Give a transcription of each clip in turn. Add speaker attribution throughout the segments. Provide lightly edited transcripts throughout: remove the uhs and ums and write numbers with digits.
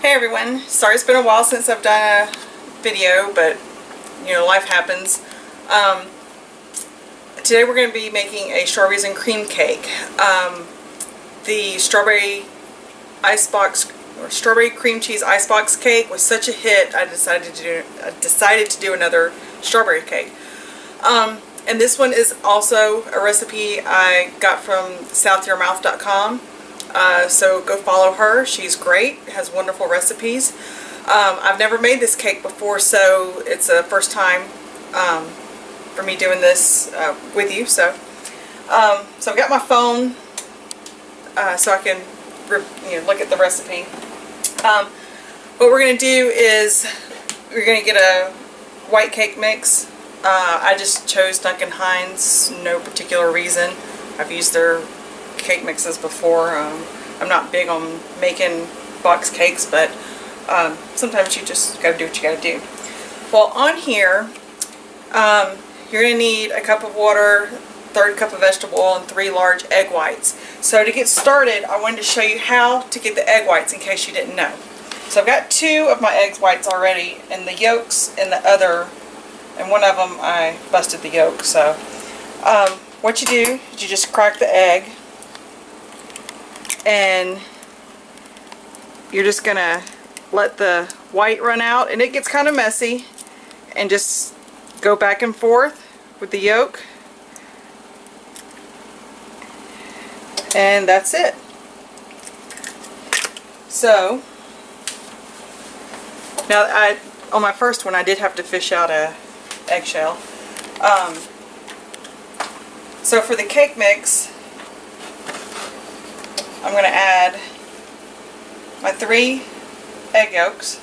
Speaker 1: Hey everyone, sorry it's been a while since I've done a video, but you know, life happens. Today we're going to be making a strawberries and cream cake. The strawberry icebox or strawberry cream cheese icebox cake was such a hit, I decided to do another strawberry cake. And this one is also a recipe I got from southyourmouth.com. So go follow her. She's great, has wonderful recipes. I've never made this cake before, so it's a first time for me doing this with you. So I've got my phone so I can look at the recipe. What we're going to do is we're going to get a white cake mix. I just chose Duncan Hines, no particular reason. I've used their cake mixes before. I'm not big on making box cakes, but sometimes you just gotta do what you gotta do. Well, on here you're gonna need a cup of water, 1/3 cup of vegetable oil, and 3 large egg whites. So to get started, I wanted to show you how to get the egg whites in case you didn't know. So I've got 2 of my egg whites already, and the yolks in the other, and one of them I busted the yolk. So what you do is you just crack the egg, and you're just gonna let the white run out, and it gets kind of messy, and just go back and forth with the yolk, and that's it. So now on my first one I did have to fish out a eggshell. So for the cake mix, I'm going to add my 3 egg yolks,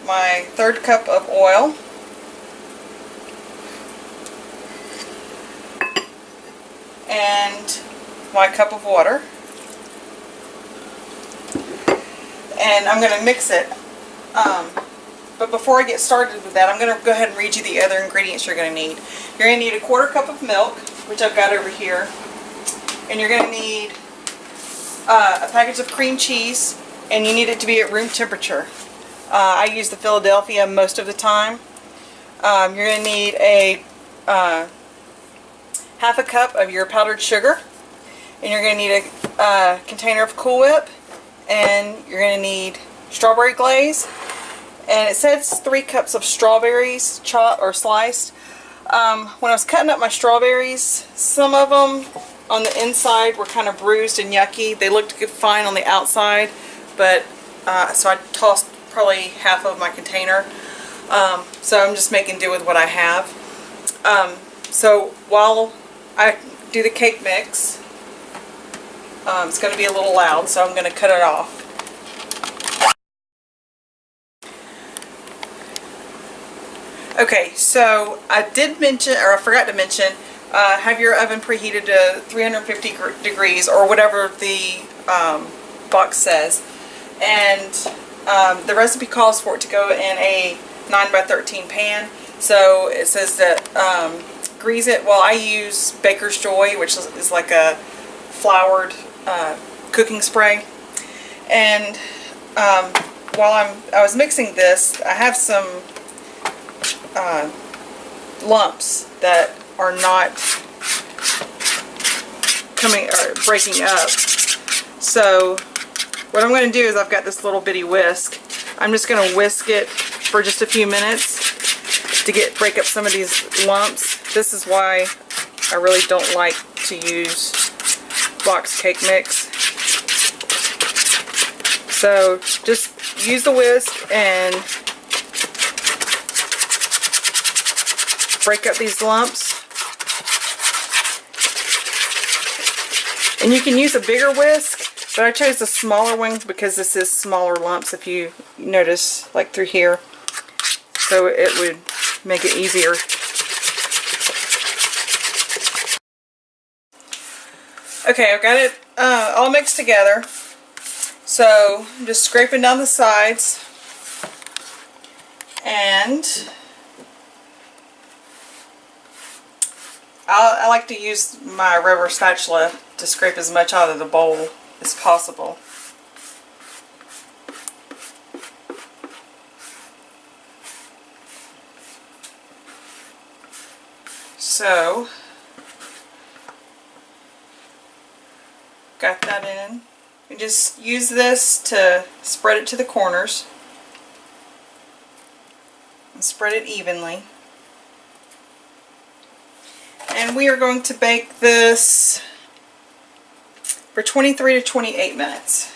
Speaker 1: my 1/3 cup of oil, and my cup of water, and I'm going to mix it. But before I get started with that, I'm going to go ahead and read you the other ingredients you're going to need. You're going to need a 1/4 cup of milk, which I've got over here. And you're going to need a package of cream cheese, and you need it to be at room temperature. I use the Philadelphia most of the time. You're going to need a 1/2 cup of your powdered sugar, and you're going to need a container of Cool Whip, and you're going to need strawberry glaze. And it says 3 cups of strawberries, chopped or sliced. When I was cutting up my strawberries, some of them on the inside were kind of bruised and yucky. They looked fine on the outside, but so I tossed probably half of my container. So I'm just making do with what I have. So while I do the cake mix, it's going to be a little loud, so I'm going to cut it off. Okay, so I did mention, or I forgot to mention, have your oven preheated to 350 degrees or whatever the box says. And the recipe calls for it to go in a 9x13 pan. So it says that grease it. Well, I use Baker's Joy, which is like a floured cooking spray. And while I was mixing this, I have some lumps that are not coming or breaking up. So what I'm going to do is, I've got this little bitty whisk. I'm just going to whisk it for just a few minutes to break up some of these lumps. This is why I really don't like to use box cake mix. So just use the whisk and break up these lumps. And you can use a bigger whisk, but I chose the smaller one because this is smaller lumps, if you notice, like through here. So it would make it easier. Okay, I've got it all mixed together. So I'm just scraping down the sides, and I like to use my rubber spatula to scrape as much out of the bowl as possible. So, got that in. You just use this to spread it to the corners and spread it evenly. And we are going to bake this for 23 to 28 minutes.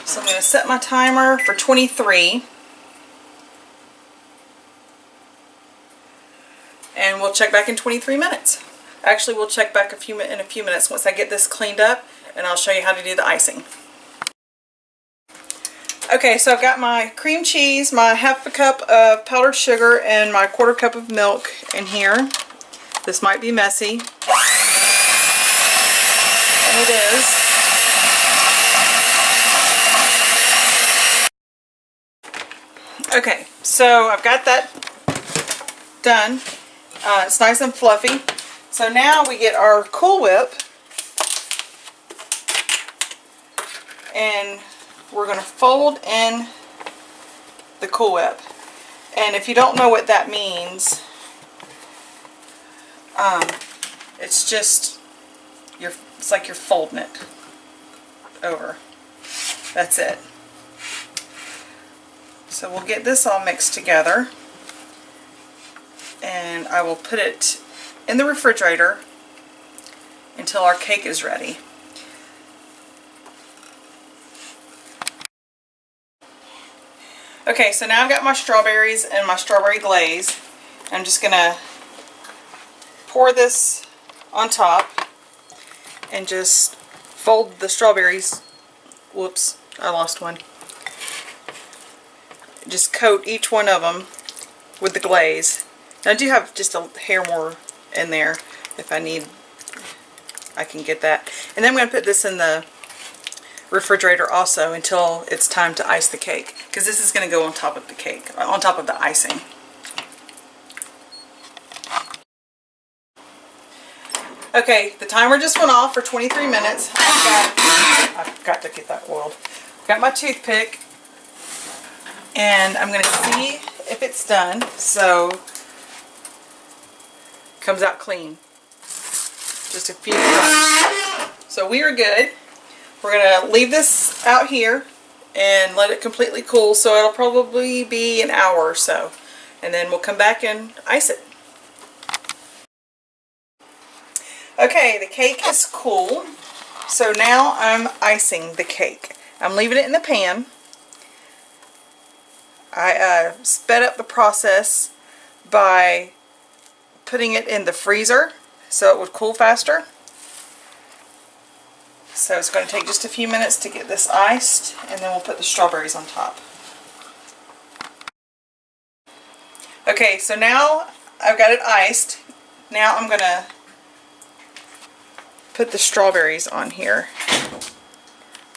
Speaker 1: So I'm going to set my timer for 23. And we'll check back in 23 minutes. Actually, we'll check back in a few minutes once I get this cleaned up, and I'll show you how to do the icing. Okay, so I've got my cream cheese, my half a cup of powdered sugar, and my quarter cup of milk in here. This might be messy. And it is. Okay, so I've got that done. It's nice and fluffy. So now we get our Cool Whip, and we're going to fold in the Cool Whip. And if you don't know what that means, it's just it's like you're folding it over. That's it. So we'll get this all mixed together, and I will put it in the refrigerator until our cake is ready. Okay, so now I've got my strawberries and my strawberry glaze. I'm just going to pour this on top and just fold the strawberries. Whoops, I lost one. Just coat each one of them with the glaze. Now I do have just a hair more in there. If I need, I can get that. And then I'm going to put this in the refrigerator also until it's time to ice the cake, because this is going to go on top of the cake, on top of the icing. Okay, the timer just went off for 23 minutes. I've got to get that oiled. I've got my toothpick, and I'm going to see if it's done. So, comes out clean. Just a few crumbs. So we are good. We're going to leave this out here and let it completely cool, so it'll probably be an hour or so. And then we'll come back and ice it. Okay, the cake is cool. So now I'm icing the cake. I'm leaving it in the pan. I sped up the process by putting it in the freezer so it would cool faster. So it's going to take just a few minutes to get this iced, and then we'll put the strawberries on top. Okay, so now I've got it iced. Now I'm going to put the strawberries on here.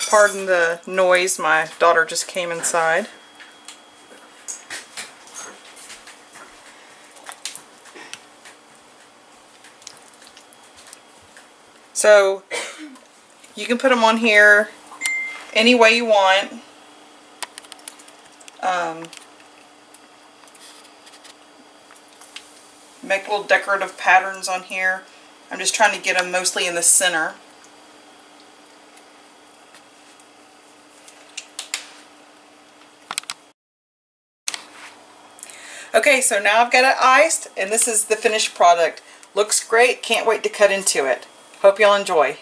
Speaker 1: Pardon the noise, my daughter just came inside. So you can put them on here any way you want. Make little decorative patterns on here. I'm just trying to get them mostly in the center. Okay, so now I've got it iced, and this is the finished product. Looks great. Can't wait to cut into it. Hope y'all enjoy.